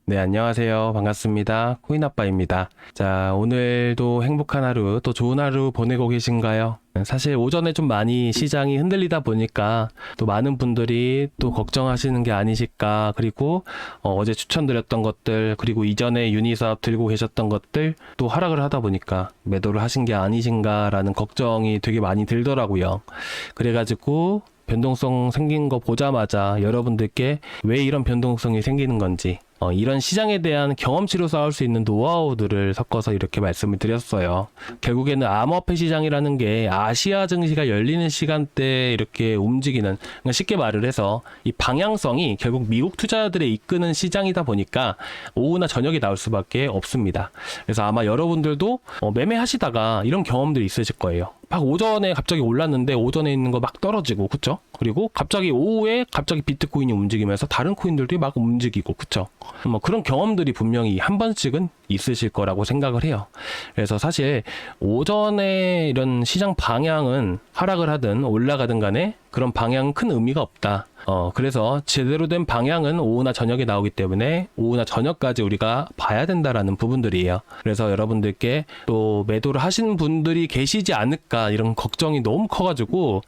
네, 안녕하세요. 반갑습니다. 코인아빠입니다. 자, 오늘도 행복한 하루, 또 좋은 하루 보내고 계신가요? 사실 오전에 좀 많이 시장이 흔들리다 보니까 또 많은 분들이 또 걱정하시는 게 아니실까. 그리고 어제 추천드렸던 것들, 그리고 이전에 유니사업 들고 계셨던 것들 또 하락을 하다 보니까 매도를 하신 게 아니신가라는 걱정이 되게 많이 들더라고요. 그래가지고 변동성 생긴 거 보자마자 여러분들께 왜 이런 변동성이 생기는 건지 이런 시장에 대한 경험치로 쌓을 수 있는 노하우들을 섞어서 이렇게 말씀을 드렸어요. 결국에는 암호화폐 시장이라는 게 아시아 증시가 열리는 시간대에 이렇게 움직이는, 그러니까 쉽게 말을 해서 이 방향성이 결국 미국 투자자들의 이끄는 시장이다 보니까 오후나 저녁에 나올 수밖에 없습니다. 그래서 아마 여러분들도 매매하시다가 이런 경험들이 있으실 거예요. 막 오전에 갑자기 올랐는데 오전에 있는 거 막 떨어지고, 그쵸? 그리고 갑자기 오후에 갑자기 비트코인이 움직이면서 다른 코인들도 막 움직이고, 그쵸? 뭐 그런 경험들이 분명히 한 번씩은 있으실 거라고 생각을 해요. 그래서 사실 오전에 이런 시장 방향은 하락을 하든 올라가든 간에 그런 방향은 큰 의미가 없다. 그래서 제대로 된 방향은 오후나 저녁에 나오기 때문에 오후나 저녁까지 우리가 봐야 된다라는 부분들이에요. 그래서 여러분들께 또 매도를 하시는 분들이 계시지 않을까 이런 걱정이 너무 커가지고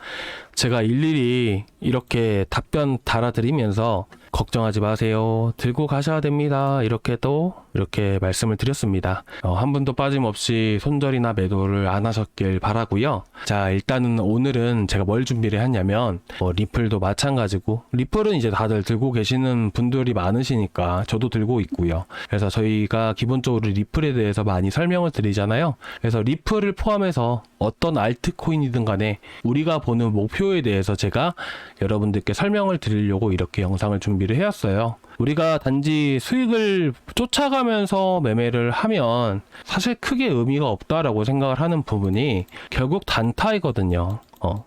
제가 일일이 이렇게 답변 달아드리면서 걱정하지 마세요. 들고 가셔야 됩니다. 이렇게 말씀을 드렸습니다. 한 분도 빠짐없이 손절이나 매도를 안 하셨길 바라고요. 자, 일단은 오늘은 제가 뭘 준비를 했냐면 리플도 마찬가지고, 리플은 이제 다들 들고 계시는 분들이 많으시니까 저도 들고 있고요. 그래서 저희가 기본적으로 리플에 대해서 많이 설명을 드리잖아요. 그래서 리플을 포함해서 어떤 알트코인이든 간에 우리가 보는 목표에 대해서 제가 여러분들께 설명을 드리려고 이렇게 영상을 준비를 해왔어요. 우리가 단지 수익을 쫓아가면서 매매를 하면 사실 크게 의미가 없다라고 생각을 하는 부분이 결국 단타이거든요.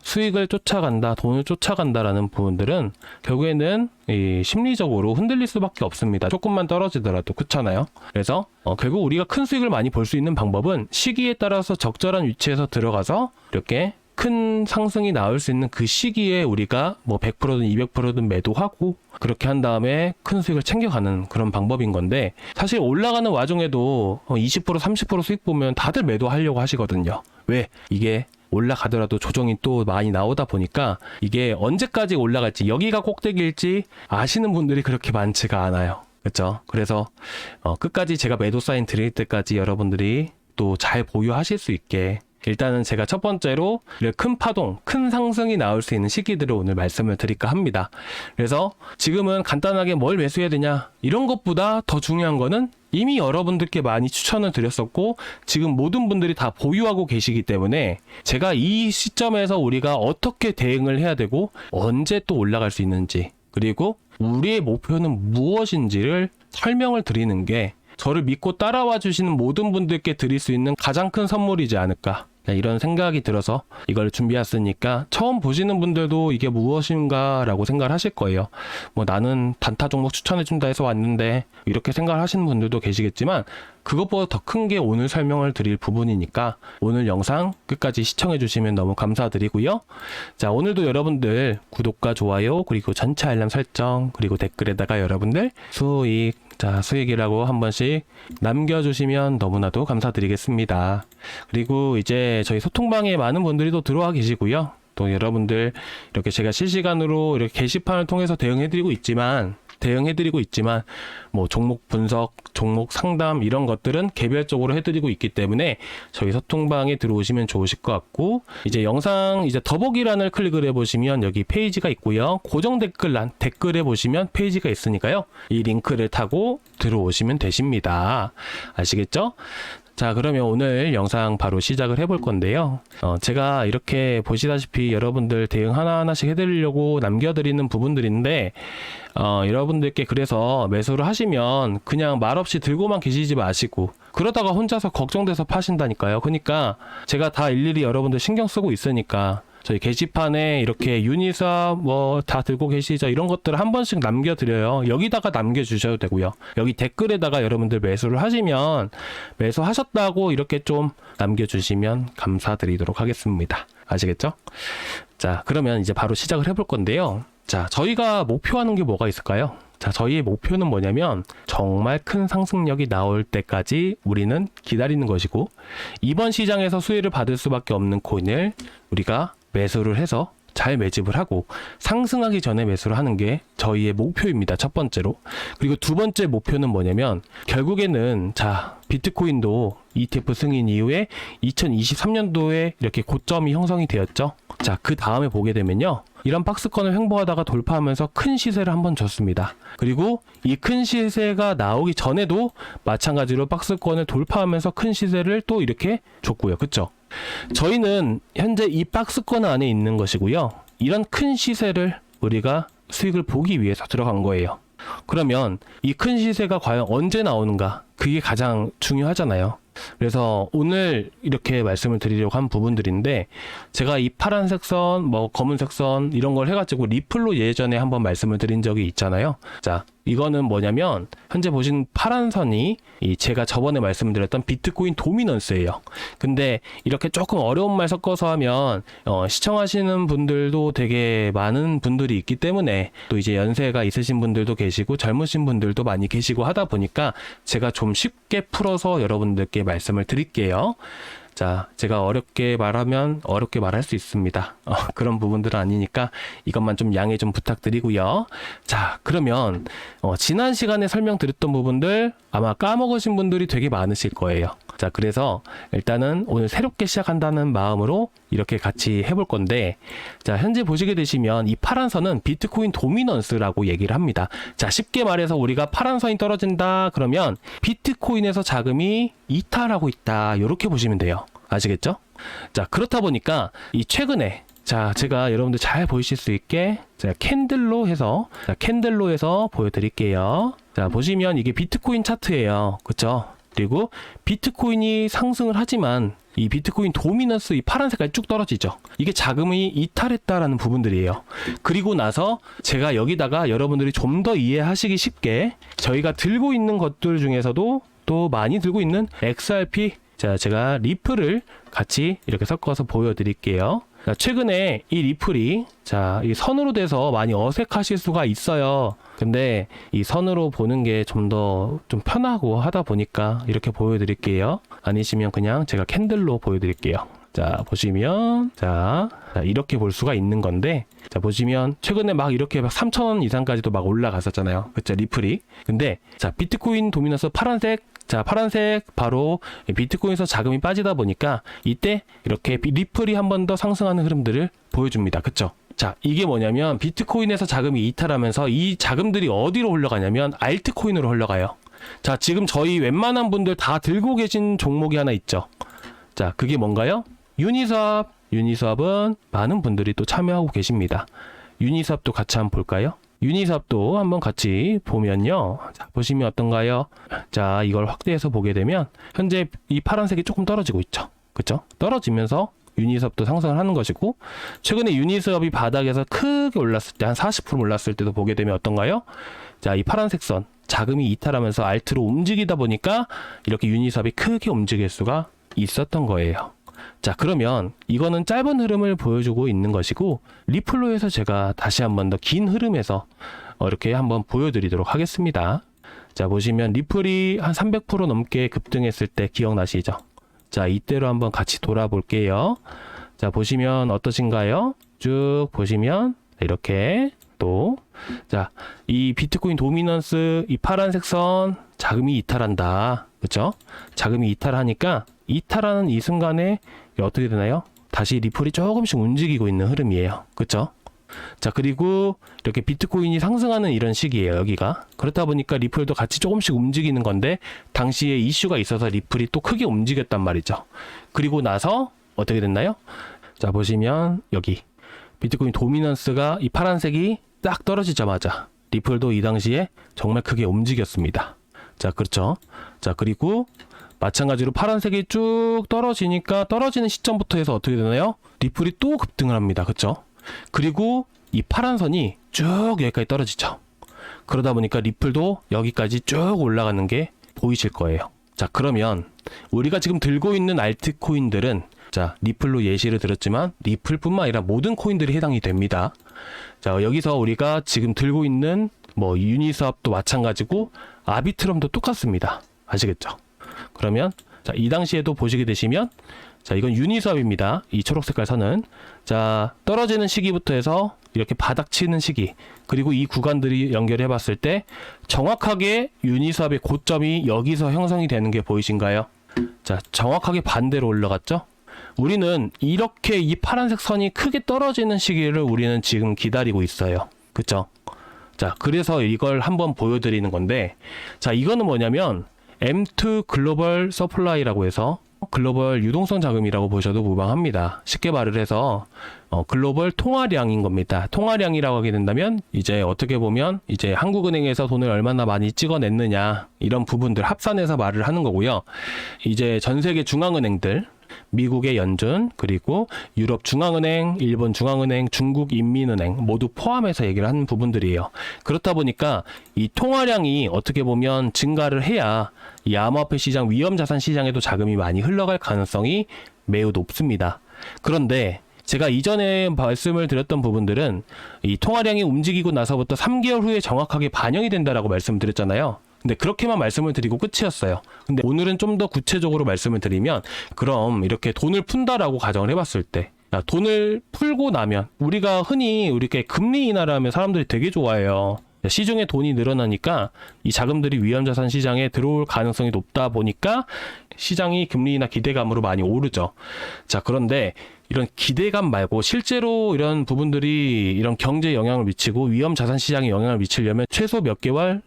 수익을 쫓아간다, 돈을 쫓아간다라는 부분들은 결국에는 이 심리적으로 흔들릴 수밖에 없습니다. 조금만 떨어지더라도, 그렇잖아요. 그래서 결국 우리가 큰 수익을 많이 볼 수 있는 방법은 시기에 따라서 적절한 위치에서 들어가서 이렇게 큰 상승이 나올 수 있는 그 시기에 우리가 뭐 100%든 200%든 매도하고 그렇게 한 다음에 큰 수익을 챙겨가는 그런 방법인 건데, 사실 올라가는 와중에도 20% 30% 수익 보면 다들 매도하려고 하시거든요. 왜? 이게 올라가더라도 조정이 또 많이 나오다 보니까 이게 언제까지 올라갈지, 여기가 꼭대기일지 아시는 분들이 그렇게 많지가 않아요. 그렇죠? 그래서 끝까지 제가 매도 사인 드릴 때까지 여러분들이 또 잘 보유하실 수 있게, 일단은 제가 첫 번째로 큰 파동, 큰 상승이 나올 수 있는 시기들을 오늘 말씀을 드릴까 합니다. 그래서 지금은 간단하게 뭘 매수해야 되냐, 이런 것보다 더 중요한 거는 이미 여러분들께 많이 추천을 드렸었고 지금 모든 분들이 다 보유하고 계시기 때문에 제가 이 시점에서 우리가 어떻게 대응을 해야 되고 언제 또 올라갈 수 있는지, 그리고 우리의 목표는 무엇인지를 설명을 드리는 게 저를 믿고 따라와 주시는 모든 분들께 드릴 수 있는 가장 큰 선물이지 않을까, 이런 생각이 들어서 이걸 준비했으니까 처음 보시는 분들도 이게 무엇인가 라고 생각을 하실 거예요. 뭐 나는 단타 종목 추천해준다 해서 왔는데 이렇게 생각을 하시는 분들도 계시겠지만 그것보다 더 큰 게 오늘 설명을 드릴 부분이니까 오늘 영상 끝까지 시청해 주시면 너무 감사드리고요. 자, 오늘도 여러분들 구독과 좋아요, 그리고 전체 알람 설정, 그리고 댓글에다가 여러분들 수익이라고 한 번씩 남겨주시면 너무나도 감사드리겠습니다. 그리고 이제 저희 소통방에 많은 분들이 또 들어와 계시고요. 또 여러분들 이렇게 제가 실시간으로 이렇게 게시판을 통해서 대응해드리고 있지만 뭐 종목 분석, 종목 상담 이런 것들은 개별적으로 해드리고 있기 때문에 저희 소통방에 들어오시면 좋으실 것 같고, 이제 영상 더보기란을 클릭을 해보시면 여기 페이지가 있고요. 고정 댓글란 댓글에 보시면 페이지가 있으니까요. 이 링크를 타고 들어오시면 되십니다. 아시겠죠? 자, 그러면 오늘 영상 바로 시작을 해볼 건데요. 제가 이렇게 보시다시피 여러분들 대응 하나하나씩 해드리려고 남겨드리는 부분들인데, 여러분들께 그래서 매수를 하시면 그냥 말없이 들고만 계시지 마시고 그러다가 혼자서 걱정돼서 파신다니까요. 그러니까 제가 다 일일이 여러분들 신경 쓰고 있으니까 저희 게시판에 이렇게 유니사 뭐 다 들고 계시죠, 이런 것들을 한 번씩 남겨드려요. 여기다가 남겨주셔도 되고요. 여기 댓글에다가 여러분들 매수를 하시면 매수하셨다고 이렇게 좀 남겨주시면 감사드리도록 하겠습니다. 아시겠죠? 자, 그러면 이제 바로 시작을 해볼 건데요. 자, 저희가 목표하는 게 뭐가 있을까요? 자, 저희의 목표는 뭐냐면 정말 큰 상승력이 나올 때까지 우리는 기다리는 것이고, 이번 시장에서 수혜를 받을 수밖에 없는 코인을 우리가 매수를 해서 잘 매집을 하고 상승하기 전에 매수를 하는 게 저희의 목표입니다. 첫 번째로. 그리고 두 번째 목표는 뭐냐면 결국에는 자, 비트코인도 ETF 승인 이후에 2023년도에 이렇게 고점이 형성이 되었죠. 자, 그 다음에 보게 되면요, 이런 박스권을 횡보하다가 돌파하면서 큰 시세를 한번 줬습니다. 그리고 이 큰 시세가 나오기 전에도 마찬가지로 박스권을 돌파하면서 큰 시세를 또 이렇게 줬고요. 그쵸? 저희는 현재 이 박스권 안에 있는 것이고요, 이런 큰 시세를 우리가 수익을 보기 위해서 들어간 거예요. 그러면 이 큰 시세가 과연 언제 나오는가, 그게 가장 중요하잖아요. 그래서 오늘 이렇게 말씀을 드리려고 한 부분들인데, 제가 이 파란색 선, 뭐 검은색 선 이런 걸 해가지고 리플로 예전에 한번 말씀을 드린 적이 있잖아요. 자, 이거는 뭐냐면 현재 보신 파란 선이 제가 저번에 말씀드렸던 비트코인 도미넌스예요. 근데 이렇게 조금 어려운 말 섞어서 하면 시청하시는 분들도 되게 많은 분들이 있기 때문에, 또 이제 연세가 있으신 분들도 계시고 젊으신 분들도 많이 계시고 하다 보니까 제가 좀 쉽게 풀어서 여러분들께 말씀을 드릴게요. 자, 제가 어렵게 말하면 어렵게 말할 수 있습니다. 그런 부분들은 아니니까 이것만 좀 양해 좀 부탁드리고요. 자, 그러면 지난 시간에 설명드렸던 부분들 아마 까먹으신 분들이 되게 많으실 거예요. 자, 그래서 일단은 오늘 새롭게 시작한다는 마음으로 이렇게 같이 해볼 건데, 자, 현재 보시게 되시면 이 파란 선은 비트코인 도미넌스라고 얘기를 합니다. 자, 쉽게 말해서 우리가 파란 선이 떨어진다 그러면 비트코인에서 자금이 이탈하고 있다, 이렇게 보시면 돼요. 아시겠죠? 자, 그렇다 보니까 이 최근에, 자, 제가 여러분들 잘 보이실 수 있게 제가 캔들로 해서 보여드릴게요. 자, 보시면 이게 비트코인 차트예요. 그쵸? 그리고 비트코인이 상승을 하지만 이 비트코인 도미넌스 이 파란 색깔 쭉 떨어지죠. 이게 자금이 이탈했다라는 부분들이에요. 그리고 나서 제가 여기다가 여러분들이 좀 더 이해하시기 쉽게 저희가 들고 있는 것들 중에서도 또 많이 들고 있는 XRP, 자, 제가 리플을 같이 이렇게 섞어서 보여드릴게요. 자, 최근에 이 리플이, 자, 이 선으로 돼서 많이 어색하실 수가 있어요. 근데 이 선으로 보는 게 좀 더 좀 편하고 하다 보니까 이렇게 보여드릴게요. 아니시면 그냥 제가 캔들로 보여드릴게요. 자, 보시면, 자, 이렇게 볼 수가 있는 건데, 자, 보시면 최근에 막 이렇게 막 3,000원 이상까지도 막 올라갔었잖아요. 그쵸, 리플이. 근데 자, 비트코인 도미넌스 파란색, 자, 파란색 바로 비트코인에서 자금이 빠지다 보니까 이때 이렇게 리플이 한 번 더 상승하는 흐름들을 보여줍니다. 그쵸? 자, 이게 뭐냐면 비트코인에서 자금이 이탈하면서 이 자금들이 어디로 흘러가냐면 알트코인으로 흘러가요. 자, 지금 저희 웬만한 분들 다 들고 계신 종목이 하나 있죠. 자, 그게 뭔가요? 유니스왑. 유니스왑은 많은 분들이 또 참여하고 계십니다. 유니스왑도 같이 한번 볼까요? 유니스왑도 한번 같이 보면요. 자, 보시면 어떤가요? 자, 이걸 확대해서 보게 되면 현재 이 파란색이 조금 떨어지고 있죠. 그쵸? 떨어지면서 유니스왑도 상승을 하는 것이고, 최근에 유니스왑이 바닥에서 크게 올랐을 때 한 40% 올랐을 때도 보게 되면 어떤가요? 자, 이 파란색 선 자금이 이탈하면서 알트로 움직이다 보니까 이렇게 유니스왑이 크게 움직일 수가 있었던 거예요. 자, 그러면 이거는 짧은 흐름을 보여주고 있는 것이고, 리플로 해서 제가 다시 한번 더 긴 흐름에서 이렇게 한번 보여드리도록 하겠습니다. 자, 보시면 리플이 한 300% 넘게 급등했을 때 기억나시죠? 자, 이때로 한번 같이 돌아볼게요. 자, 보시면 어떠신가요? 쭉 보시면 이렇게 또, 자, 이 비트코인 도미넌스 이 파란색 선 자금이 이탈한다. 그쵸? 자금이 이탈하니까 이탈하는 이 순간에 어떻게 되나요? 다시 리플이 조금씩 움직이고 있는 흐름이에요. 그쵸? 자, 그리고 이렇게 비트코인이 상승하는 이런 시기예요, 여기가. 그렇다 보니까 리플도 같이 조금씩 움직이는 건데, 당시에 이슈가 있어서 리플이 또 크게 움직였단 말이죠. 그리고 나서 어떻게 됐나요? 자, 보시면 여기 비트코인 도미넌스가 이 파란색이 딱 떨어지자마자 리플도 이 당시에 정말 크게 움직였습니다. 자, 그렇죠? 자, 그리고 마찬가지로 파란색이 쭉 떨어지니까 떨어지는 시점부터 해서 어떻게 되나요? 리플이 또 급등을 합니다. 그렇죠? 그리고 이 파란 선이 쭉 여기까지 떨어지죠. 그러다 보니까 리플도 여기까지 쭉 올라가는 게 보이실 거예요. 자, 그러면 우리가 지금 들고 있는 알트코인들은, 자, 리플로 예시를 들었지만 리플뿐만 아니라 모든 코인들이 해당이 됩니다. 자, 여기서 우리가 지금 들고 있는 뭐 유니스왑도 마찬가지고 아비트럼도 똑같습니다. 아시겠죠? 그러면 자, 이 당시에도 보시게 되시면 자, 이건 유니스왑입니다. 이 초록색깔 선은 자, 떨어지는 시기부터 해서 이렇게 바닥 치는 시기, 그리고 이 구간들이 연결해 봤을 때 정확하게 유니스왑의 고점이 여기서 형성이 되는 게 보이신가요? 자, 정확하게 반대로 올라갔죠? 우리는 이렇게 이 파란색 선이 크게 떨어지는 시기를 우리는 지금 기다리고 있어요. 그쵸? 자, 그래서 이걸 한번 보여드리는 건데, 자, 이거는 뭐냐면 M2 글로벌 서플라이라고 해서 글로벌 유동성 자금이라고 보셔도 무방합니다. 쉽게 말을 해서 글로벌 통화량인 겁니다. 통화량이라고 하게 된다면 이제 어떻게 보면 이제 한국은행에서 돈을 얼마나 많이 찍어냈느냐 이런 부분들 합산해서 말을 하는 거고요. 이제 전 세계 중앙은행들, 미국의 연준, 그리고 유럽 중앙은행, 일본 중앙은행, 중국 인민은행 모두 포함해서 얘기를 하는 부분들이에요. 그렇다 보니까 이 통화량이 어떻게 보면 증가를 해야 이 암호화폐 시장, 위험자산 시장에도 자금이 많이 흘러갈 가능성이 매우 높습니다. 그런데 제가 이전에 말씀을 드렸던 부분들은 이 통화량이 움직이고 나서부터 3개월 후에 정확하게 반영이 된다라고 말씀드렸잖아요. 근데 그렇게만 말씀을 드리고 끝이었어요. 근데 오늘은 좀 더 구체적으로 말씀을 드리면, 그럼 이렇게 돈을 푼다라고 가정을 해봤을 때, 돈을 풀고 나면 우리가 흔히 이렇게 금리 인하를 하면 사람들이 되게 좋아해요. 시중에 돈이 늘어나니까 이 자금들이 위험자산 시장에 들어올 가능성이 높다 보니까 시장이 금리 인하 기대감으로 많이 오르죠. 자, 그런데 이런 기대감 말고 실제로 이런 부분들이 이런 경제에 영향을 미치고 위험자산 시장에 영향을 미치려면 최소 몇 개월?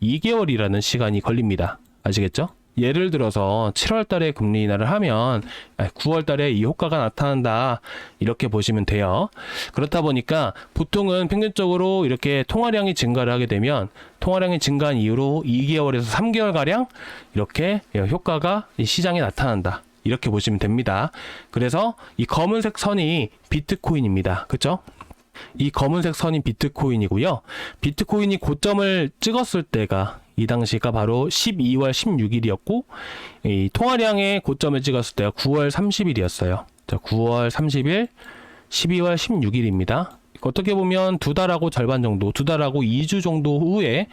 2개월이라는 시간이 걸립니다. 아시겠죠? 예를 들어서 7월 달에 금리 인하를 하면 9월 달에 이 효과가 나타난다, 이렇게 보시면 돼요. 그렇다 보니까 보통은 평균적으로 이렇게 통화량이 증가를 하게 되면 통화량이 증가한 이후로 2개월에서 3개월가량 이렇게 효과가 시장에 나타난다, 이렇게 보시면 됩니다. 그래서 이 검은색 선이 비트코인입니다. 그렇죠? 이 검은색 선이 비트코인이고요. 비트코인이 고점을 찍었을 때가 이 당시가 바로 12월 16일이었고 이 통화량의 고점을 찍었을 때가 9월 30일이었어요. 자, 9월 30일, 12월 16일입니다. 어떻게 보면 두 달하고 절반 정도, 두 달하고 2주 정도 후에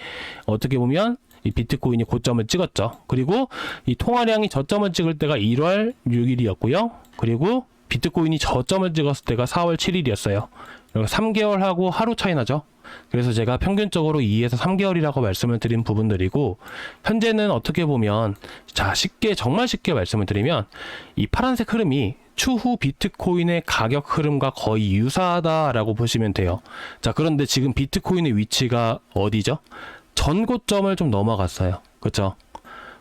어떻게 보면 이 비트코인이 고점을 찍었죠. 그리고 이 통화량이 저점을 찍을 때가 1월 6일이었고요. 그리고 비트코인이 저점을 찍었을 때가 4월 7일이었어요. 3개월하고 하루 차이 나죠. 그래서 제가 평균적으로 2에서 3개월이라고 말씀을 드린 부분들이고, 현재는 어떻게 보면 자, 정말 쉽게 말씀을 드리면 이 파란색 흐름이 추후 비트코인의 가격 흐름과 거의 유사하다라고 보시면 돼요. 자, 그런데 지금 비트코인의 위치가 어디죠? 전고점을 좀 넘어갔어요. 그렇죠?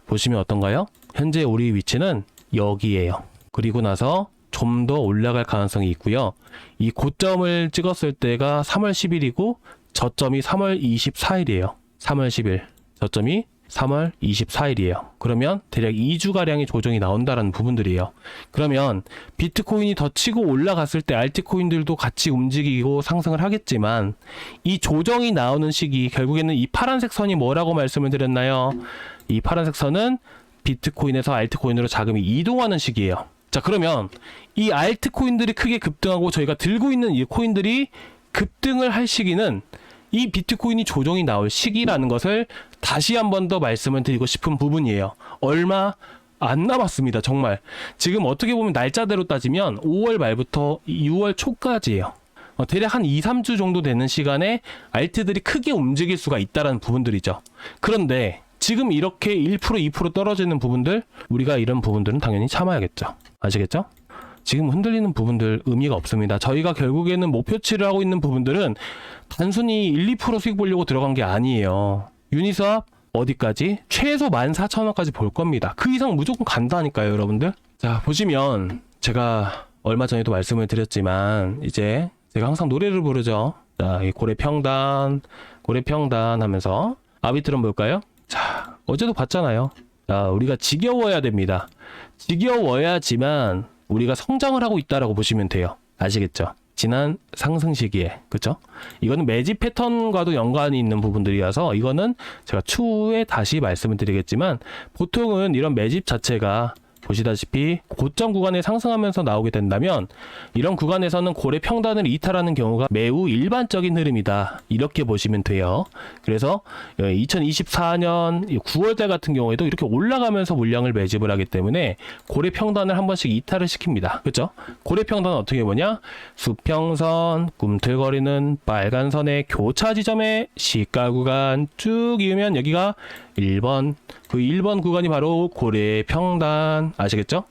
보시면 어떤가요? 현재 우리 위치는 여기에요. 그리고 나서 좀 더 올라갈 가능성이 있고요. 이 고점을 찍었을 때가 3월 10일이고 저점이 3월 24일이에요. 3월 10일. 저점이 3월 24일이에요. 그러면 대략 2주가량의 조정이 나온다는 부분들이에요. 그러면 비트코인이 더 치고 올라갔을 때 알트코인들도 같이 움직이고 상승을 하겠지만 이 조정이 나오는 시기, 결국에는 이 파란색 선이 뭐라고 말씀을 드렸나요? 이 파란색 선은 비트코인에서 알트코인으로 자금이 이동하는 시기예요. 자, 그러면 이 알트코인들이 크게 급등하고 저희가 들고 있는 이 코인들이 급등을 할 시기는 이 비트코인이 조정이 나올 시기라는 것을 다시 한 번 더 말씀을 드리고 싶은 부분이에요. 얼마 안 남았습니다. 정말. 지금 어떻게 보면 날짜대로 따지면 5월 말부터 6월 초까지예요. 대략 한 2, 3주 정도 되는 시간에 알트들이 크게 움직일 수가 있다는 부분들이죠. 그런데 지금 이렇게 1%, 2% 떨어지는 부분들, 우리가 이런 부분들은 당연히 참아야겠죠. 아시겠죠? 지금 흔들리는 부분들 의미가 없습니다. 저희가 결국에는 목표치를 하고 있는 부분들은 단순히 1, 2% 수익 보려고 들어간 게 아니에요. 유니스왑 어디까지? 최소 14,000원까지 볼 겁니다. 그 이상 무조건 간다니까요, 여러분들. 자, 보시면 제가 얼마 전에도 말씀을 드렸지만 이제 제가 항상 노래를 부르죠. 자, 이 고래평단 하면서 아비트럼 볼까요? 자, 어제도 봤잖아요. 자, 우리가 지겨워야 됩니다. 지겨워야지만 우리가 성장을 하고 있다라고 보시면 돼요. 아시겠죠? 지난 상승 시기에, 그쵸? 이거는 매집 패턴과도 연관이 있는 부분들이라서 이거는 제가 추후에 다시 말씀을 드리겠지만 보통은 이런 매집 자체가 보시다시피 고점 구간에 상승하면서 나오게 된다면 이런 구간에서는 고래 평단을 이탈하는 경우가 매우 일반적인 흐름이다. 이렇게 보시면 돼요. 그래서 2024년 9월달 같은 경우에도 이렇게 올라가면서 물량을 매집을 하기 때문에 고래 평단을 한 번씩 이탈을 시킵니다. 그렇죠? 고래 평단은 어떻게 보냐? 수평선, 꿈틀거리는 빨간 선의 교차 지점의 시가 구간 쭉 이으면 여기가 1번, 그 1번 구간이 바로 고래 평단. 아시겠죠?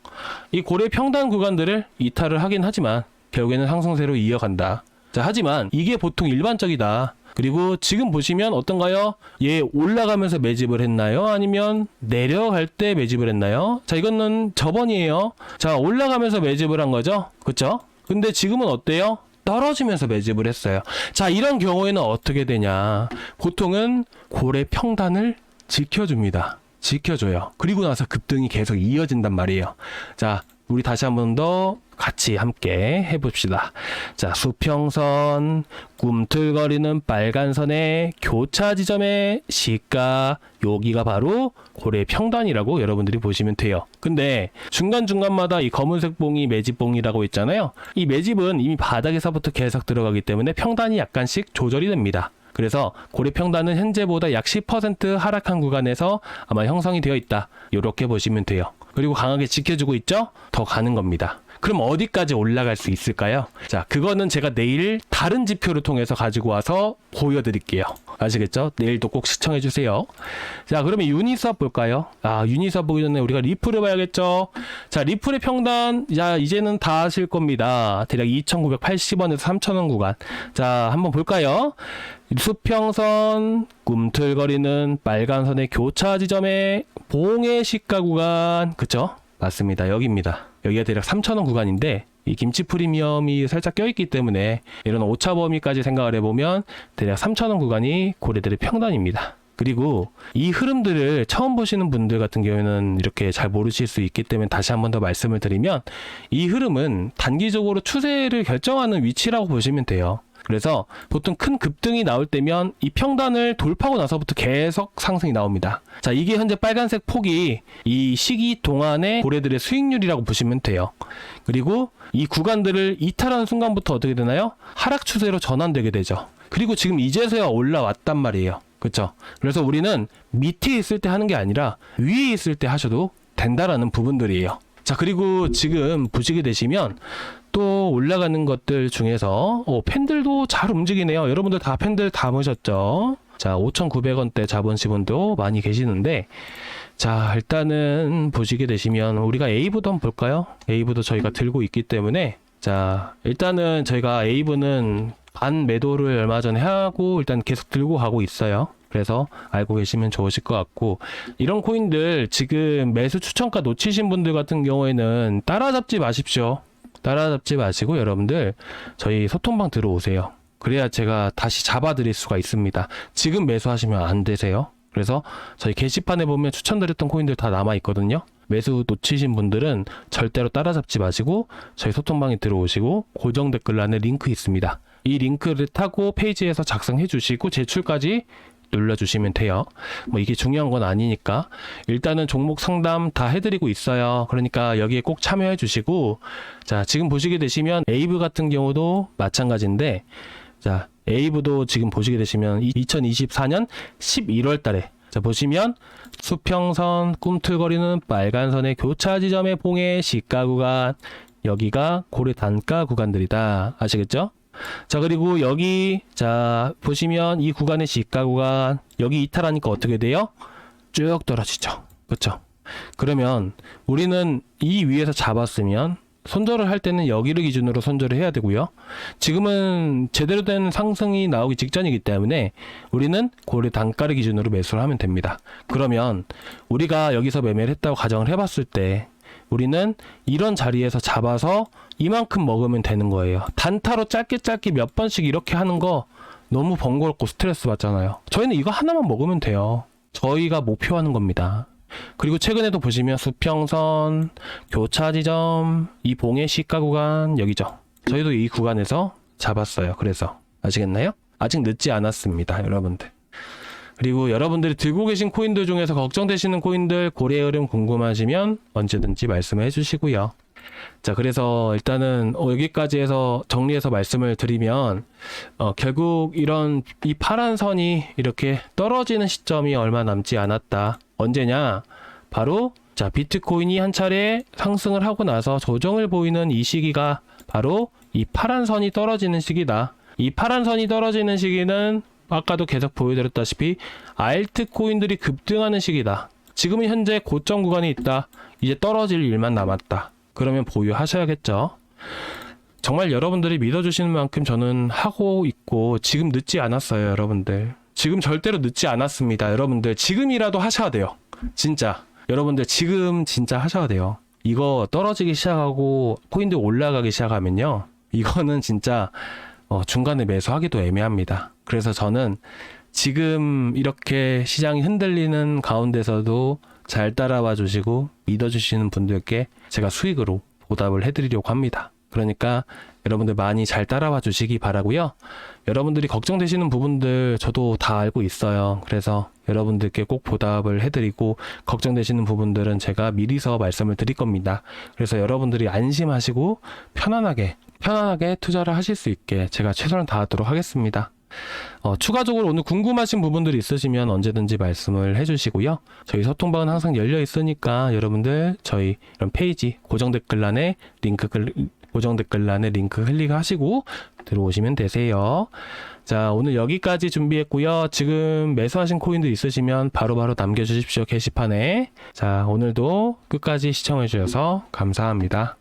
이 고래 평단 구간들을 이탈을 하긴 하지만 결국에는 상승세로 이어간다. 자, 하지만 이게 보통 일반적이다. 그리고 지금 보시면 어떤가요? 얘 올라가면서 매집을 했나요? 아니면 내려갈 때 매집을 했나요? 자, 이거는 저번이에요. 자, 올라가면서 매집을 한 거죠? 그쵸? 근데 지금은 어때요? 떨어지면서 매집을 했어요. 자, 이런 경우에는 어떻게 되냐? 보통은 고래 평단을 지켜줍니다. 지켜줘요. 그리고 나서 급등이 계속 이어진단 말이에요. 자, 우리 다시 한 번 더 같이 함께 해봅시다. 자, 수평선, 꿈틀거리는 빨간 선의 교차 지점의 시가, 여기가 바로 고래 평단이라고 여러분들이 보시면 돼요. 근데 중간중간마다 이 검은색 봉이 매집봉이라고 있잖아요. 이 매집은 이미 바닥에서부터 계속 들어가기 때문에 평단이 약간씩 조절이 됩니다. 그래서 고래 평단은 현재보다 약 10% 하락한 구간에서 아마 형성이 되어 있다. 이렇게 보시면 돼요. 그리고 강하게 지켜주고 있죠? 더 가는 겁니다. 그럼 어디까지 올라갈 수 있을까요? 자, 그거는 제가 내일 다른 지표를 통해서 가지고 와서 보여드릴게요. 아시겠죠? 내일도 꼭 시청해주세요. 자, 그러면 유니스왑 볼까요? 아, 유니스왑 보기 전에 우리가 리플을 봐야겠죠? 자, 리플의 평단, 자, 이제는 다 아실 겁니다. 대략 2,980원에서 3,000원 구간. 자, 한번 볼까요? 수평선, 꿈틀거리는 빨간 선의 교차 지점의 봉의 시가 구간. 그쵸? 맞습니다. 여기입니다. 여기가 대략 3,000원 구간인데 이 김치 프리미엄이 살짝 껴있기 때문에 이런 오차 범위까지 생각을 해보면 대략 3,000원 구간이 고래들의 평단입니다. 그리고 이 흐름들을 처음 보시는 분들 같은 경우에는 이렇게 잘 모르실 수 있기 때문에 다시 한 번 더 말씀을 드리면 이 흐름은 단기적으로 추세를 결정하는 위치라고 보시면 돼요. 그래서 보통 큰 급등이 나올 때면 이 평단을 돌파하고 나서부터 계속 상승이 나옵니다. 자, 이게 현재 빨간색 폭이 이 시기 동안의 고래들의 수익률이라고 보시면 돼요. 그리고 이 구간들을 이탈하는 순간부터 어떻게 되나요? 하락 추세로 전환되게 되죠. 그리고 지금 이제서야 올라왔단 말이에요. 그렇죠? 그래서 우리는 밑에 있을 때 하는 게 아니라 위에 있을 때 하셔도 된다라는 부분들이에요. 자, 그리고 지금 보시게 되시면 또 올라가는 것들 중에서 팬들도 잘 움직이네요. 여러분들 다 팬들 담으셨죠? 자, 5,900원대 잡으신 분도 많이 계시는데, 자, 일단은 보시게 되시면 우리가 에이브도 한번 볼까요? 에이브도 저희가 들고 있기 때문에, 자, 일단은 저희가 에이브는 반 매도를 얼마 전에 하고 일단 계속 들고 가고 있어요. 그래서 알고 계시면 좋으실 것 같고, 이런 코인들 지금 매수 추천가 놓치신 분들 같은 경우에는 따라잡지 마십시오. 따라잡지 마시고 여러분들 저희 소통방 들어오세요. 그래야 제가 다시 잡아드릴 수가 있습니다. 지금 매수하시면 안 되세요. 그래서 저희 게시판에 보면 추천드렸던 코인들 다 남아있거든요. 매수 놓치신 분들은 절대로 따라잡지 마시고 저희 소통방에 들어오시고 고정 댓글란에 링크 있습니다. 이 링크를 타고 페이지에서 작성해 주시고 제출까지 눌러주시면 돼요. 뭐 이게 중요한 건 아니니까 일단은 종목 상담 다 해드리고 있어요. 그러니까 여기에 꼭 참여해 주시고, 자, 지금 보시게 되시면 에이브 같은 경우도 마찬가지인데, 자, 에이브도 지금 보시게 되시면 2024년 11월 달에 자, 보시면 수평선, 꿈틀거리는 빨간 선의 교차 지점의 봉의 시가 구간, 여기가 고래 단가 구간들이다. 아시겠죠? 자, 그리고 여기 자 보시면 이 구간의 시가 구간, 여기 이탈하니까 어떻게 돼요? 쭉 떨어지죠. 그렇죠? 그러면 우리는 이 위에서 잡았으면 손절을 할 때는 여기를 기준으로 손절을 해야 되고요. 지금은 제대로 된 상승이 나오기 직전이기 때문에 우리는 고래 단가를 기준으로 매수를 하면 됩니다. 그러면 우리가 여기서 매매를 했다고 가정을 해봤을 때 우리는 이런 자리에서 잡아서 이만큼 먹으면 되는 거예요. 단타로 짧게 몇 번씩 이렇게 하는 거 너무 번거롭고 스트레스 받잖아요. 저희는 이거 하나만 먹으면 돼요. 저희가 목표하는 겁니다. 그리고 최근에도 보시면 수평선, 교차 지점, 이 봉의 시가 구간 여기죠. 저희도 이 구간에서 잡았어요. 그래서 아시겠나요? 아직 늦지 않았습니다, 여러분들. 그리고 여러분들이 들고 계신 코인들 중에서 걱정되시는 코인들, 고래 흐름 궁금하시면 언제든지 말씀해 주시고요. 자, 그래서 일단은 여기까지 해서 정리해서 말씀을 드리면 결국 이 파란 선이 이렇게 떨어지는 시점이 얼마 남지 않았다. 언제냐? 바로 자, 비트코인이 한 차례 상승을 하고 나서 조정을 보이는 이 시기가 바로 이 파란 선이 떨어지는 시기다. 이 파란 선이 떨어지는 시기는 아까도 계속 보여드렸다시피 알트코인들이 급등하는 시기다. 지금은 현재 고점 구간이 있다. 이제 떨어질 일만 남았다. 그러면 보유하셔야겠죠. 정말 여러분들이 믿어주시는 만큼 저는 하고 있고 지금 늦지 않았어요, 여러분들. 지금 절대로 늦지 않았습니다. 여러분들 지금이라도 하셔야 돼요. 진짜. 여러분들 지금 진짜 하셔야 돼요. 이거 떨어지기 시작하고 코인들 올라가기 시작하면요. 이거는 진짜 중간에 매수하기도 애매합니다. 그래서 저는 지금 이렇게 시장이 흔들리는 가운데서도 잘 따라와 주시고 믿어주시는 분들께 제가 수익으로 보답을 해드리려고 합니다. 그러니까 여러분들 많이 잘 따라와 주시기 바라고요. 여러분들이 걱정되시는 부분들 저도 다 알고 있어요. 그래서 여러분들께 꼭 보답을 해드리고 걱정되시는 부분들은 제가 미리서 말씀을 드릴 겁니다. 그래서 여러분들이 안심하시고 편안하게 투자를 하실 수 있게 제가 최선을 다하도록 하겠습니다. 추가적으로 오늘 궁금하신 부분들이 있으시면 언제든지 말씀을 해주시고요. 저희 소통방은 항상 열려 있으니까 여러분들 저희 이런 페이지 고정 댓글란에 링크 클릭하시고 들어오시면 되세요. 자, 오늘 여기까지 준비했고요. 지금 매수하신 코인도 있으시면 바로바로 남겨주십시오, 게시판에. 자, 오늘도 끝까지 시청해주셔서 감사합니다.